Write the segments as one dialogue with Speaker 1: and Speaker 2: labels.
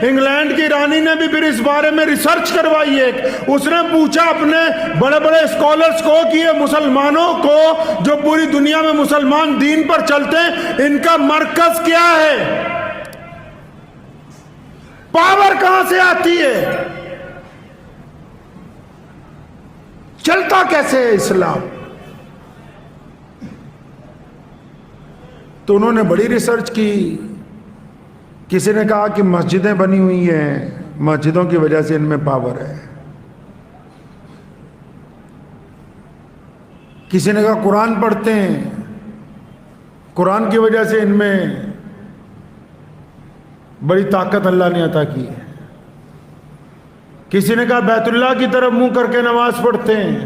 Speaker 1: England کی رانی نے بھی پھر اس بارے میں ریسرچ کروائی ہے. اس نے پوچھا اپنے بڑے بڑے اسکالرز کو کہ یہ مسلمانوں کو جو پوری دنیا میں مسلمان دین پر چلتے ہیں ان کا مرکز کیا ہے, پاور کہاں سے آتی ہے, چلتا کیسے ہے اسلام. تو انہوں نے بڑی ریسرچ کی. کسی نے کہا کہ مسجدیں بنی ہوئی ہیں, مسجدوں کی وجہ سے ان میں پاور ہے. کسی نے کہا قرآن پڑھتے ہیں, قرآن کی وجہ سے ان میں بڑی طاقت اللہ نے عطا کی ہے. کسی نے کہا بیت اللہ کی طرف منہ کر کے نماز پڑھتے ہیں.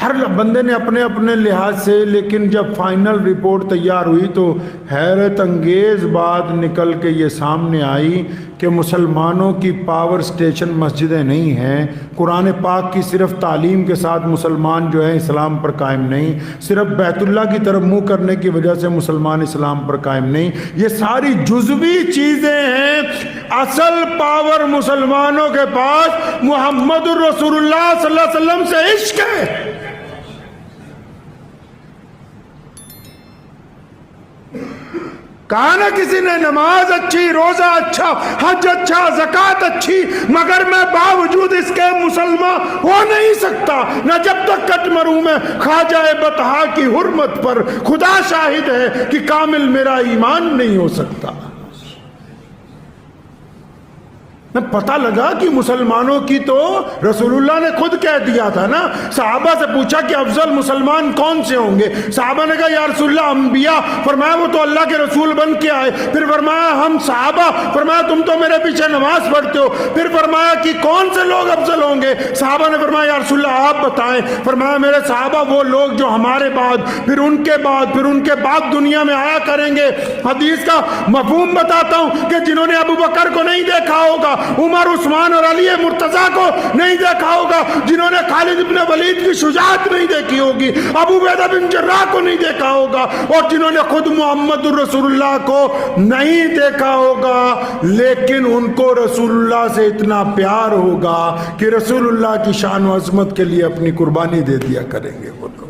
Speaker 1: ہر بندے نے اپنے اپنے لحاظ سے, لیکن جب فائنل رپورٹ تیار ہوئی تو حیرت انگیز بات نکل کے یہ سامنے آئی کہ مسلمانوں کی پاور سٹیشن مسجدیں نہیں ہیں. قرآن پاک کی صرف تعلیم کے ساتھ مسلمان جو ہے اسلام پر قائم نہیں, صرف بیت اللہ کی طرف منہ کرنے کی وجہ سے مسلمان اسلام پر قائم نہیں. یہ ساری جزوی چیزیں ہیں. اصل پاور مسلمانوں کے پاس محمد الرسول اللہ صلی اللہ علیہ وسلم سے عشق ہے. کہا نا کسی نے نماز اچھی, روزہ اچھا, حج اچھا, زکوٰۃ اچھی, مگر میں باوجود اس کے مسلمان ہو نہیں سکتا نہ جب تک کٹ مروں میں خواجہ بطحا کی حرمت پر خدا شاہد ہے کہ کامل میرا ایمان نہیں ہو سکتا. پتہ لگا کہ مسلمانوں کی تو رسول اللہ نے خود کہہ دیا تھا نا. صحابہ سے پوچھا کہ افضل مسلمان کون سے ہوں گے؟ صحابہ نے کہا یا رسول اللہ انبیاء. فرمایا وہ تو اللہ کے رسول بن کے آئے. پھر فرمایا ہم صحابہ. فرمایا تم تو میرے پیچھے نماز پڑھتے ہو. پھر فرمایا کہ کون سے لوگ افضل ہوں گے؟ صحابہ نے فرمایا یا رسول اللہ آپ بتائیں. فرمایا میرے صحابہ وہ لوگ جو ہمارے بعد, پھر ان کے بعد, پھر ان کے بعد دنیا میں آیا کریں گے. حدیث کا مفہوم بتاتا ہوں کہ جنہوں نے ابو بکر کو نہیں دیکھا ہوگا, عمر, عثمان اور علی مرتضیٰ کو نہیں دیکھا ہوگا, جنہوں نے خالد بن ولید کی شجاعت نہیں دیکھی ہوگی, ابو عبیدہ بن جراح کو نہیں دیکھا ہوگا, اور جنہوں نے خود محمد الرسول اللہ کو نہیں دیکھا ہوگا, لیکن ان کو رسول اللہ سے اتنا پیار ہوگا کہ رسول اللہ کی شان و عظمت کے لیے اپنی قربانی دے دیا کریں گے وہ لوگ.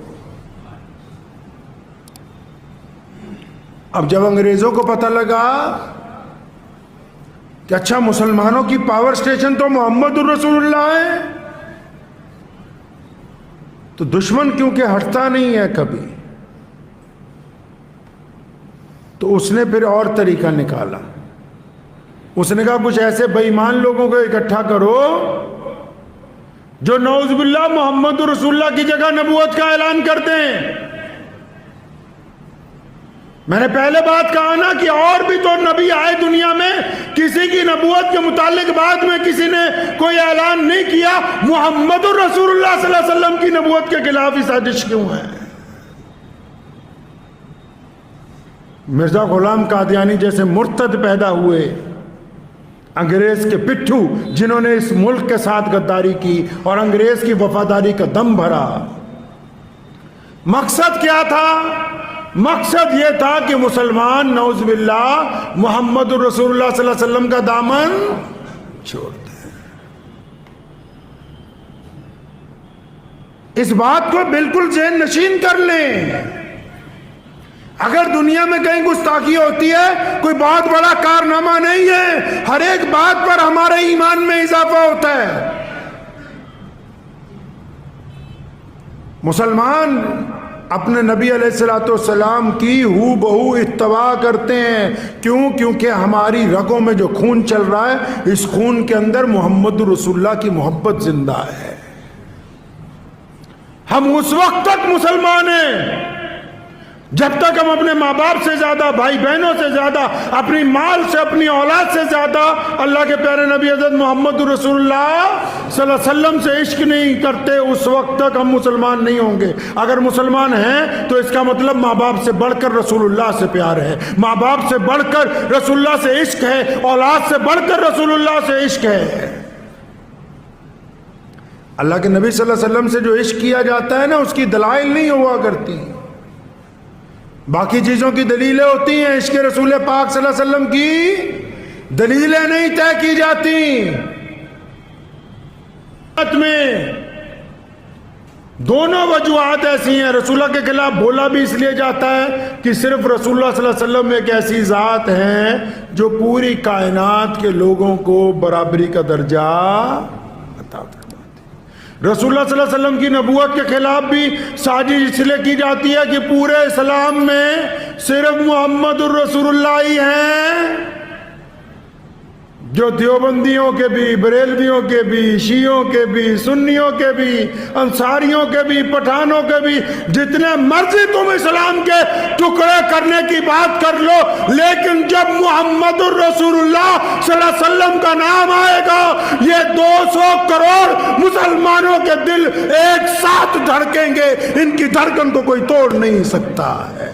Speaker 1: اب جب انگریزوں کو پتہ لگا کہ اچھا مسلمانوں کی پاور سٹیشن تو محمد الرسول اللہ ہے, تو دشمن کیونکہ ہٹتا نہیں ہے کبھی, تو اس نے پھر اور طریقہ نکالا. اس نے کہا کچھ ایسے بے ایمان لوگوں کو اکٹھا کرو جو نعوذ باللہ محمد الرسول اللہ کی جگہ نبوت کا اعلان کرتے ہیں. میں نے پہلے بات کہا نا کہ اور بھی تو نبی آئے دنیا میں, کسی کی نبوت کے متعلق بعد میں کسی نے کوئی اعلان نہیں کیا. محمد الرسول اللہ صلی اللہ علیہ وسلم کی نبوت کے خلاف ہی سازش کیوں ہے؟ مرزا غلام قادیانی جیسے مرتد پیدا ہوئے, انگریز کے پٹھو جنہوں نے اس ملک کے ساتھ غداری کی اور انگریز کی وفاداری کا دم بھرا. مقصد کیا تھا؟ مقصد یہ تھا کہ مسلمان نعوذ باللہ محمد الرسول اللہ صلی اللہ علیہ وسلم کا دامن چھوڑ دیں. اس بات کو بالکل ذہن نشین کر لیں. اگر دنیا میں کہیں گستاخی ہوتی ہے کوئی بہت بڑا کارنامہ نہیں ہے, ہر ایک بات پر ہمارے ایمان میں اضافہ ہوتا ہے. مسلمان اپنے نبی علیہ السلام کی ہو بہو اتباع کرتے ہیں. کیوں؟ کیونکہ ہماری رگوں میں جو خون چل رہا ہے اس خون کے اندر محمد رسول اللہ کی محبت زندہ ہے. ہم اس وقت تک مسلمان ہیں جب تک ہم اپنے ماں باپ سے زیادہ, بھائی بہنوں سے زیادہ, اپنی مال سے, اپنی اولاد سے زیادہ اللہ کے پیارے نبی حضرت محمد رسول اللہ صلی اللہ علیہ وسلم سے عشق نہیں کرتے, اس وقت تک ہم مسلمان نہیں ہوں گے. اگر مسلمان ہیں تو اس کا مطلب ماں باپ سے بڑھ کر رسول اللہ سے پیار ہے, ماں باپ سے بڑھ کر رسول اللہ سے عشق ہے, اولاد سے بڑھ کر رسول اللہ سے عشق ہے. اللہ کے نبی صلی اللہ علیہ وسلم سے جو عشق کیا جاتا ہے نا, اس کی دلائل نہیں ہوا کرتی. باقی چیزوں کی دلیلیں ہوتی ہیں، عشق رسول پاک صلی اللہ علیہ وسلم کی دلیلیں نہیں طے کی جاتی۔ میں دونوں وجوہات ایسی ہیں، رسول اللہ کے خلاف بولا بھی اس لیے جاتا ہے کہ صرف رسول اللہ صلی اللہ علیہ وسلم ایک ایسی ذات ہیں جو پوری کائنات کے لوگوں کو برابری کا درجہ عطا فرماتے ہیں۔ رسول اللہ صلی اللہ علیہ وسلم کی نبوت کے خلاف بھی سازش اس لیے کی جاتی ہے کہ پورے اسلام میں صرف محمد الرسول اللہ ہی ہیں جو دیوبندیوں کے بھی، بریلویوں کے بھی، شیعوں کے بھی، سنیوں کے بھی، انصاریوں کے بھی، پٹھانوں کے بھی، جتنے مرضی تم اسلام کے ٹکڑے کرنے کی بات کر لو، لیکن جب محمد الرسول اللہ صلی اللہ علیہ وسلم کا نام آئے گا یہ 200 کروڑ مسلمانوں کے دل ایک ساتھ دھڑکیں گے، ان کی دھڑکن کو کوئی توڑ نہیں سکتا ہے۔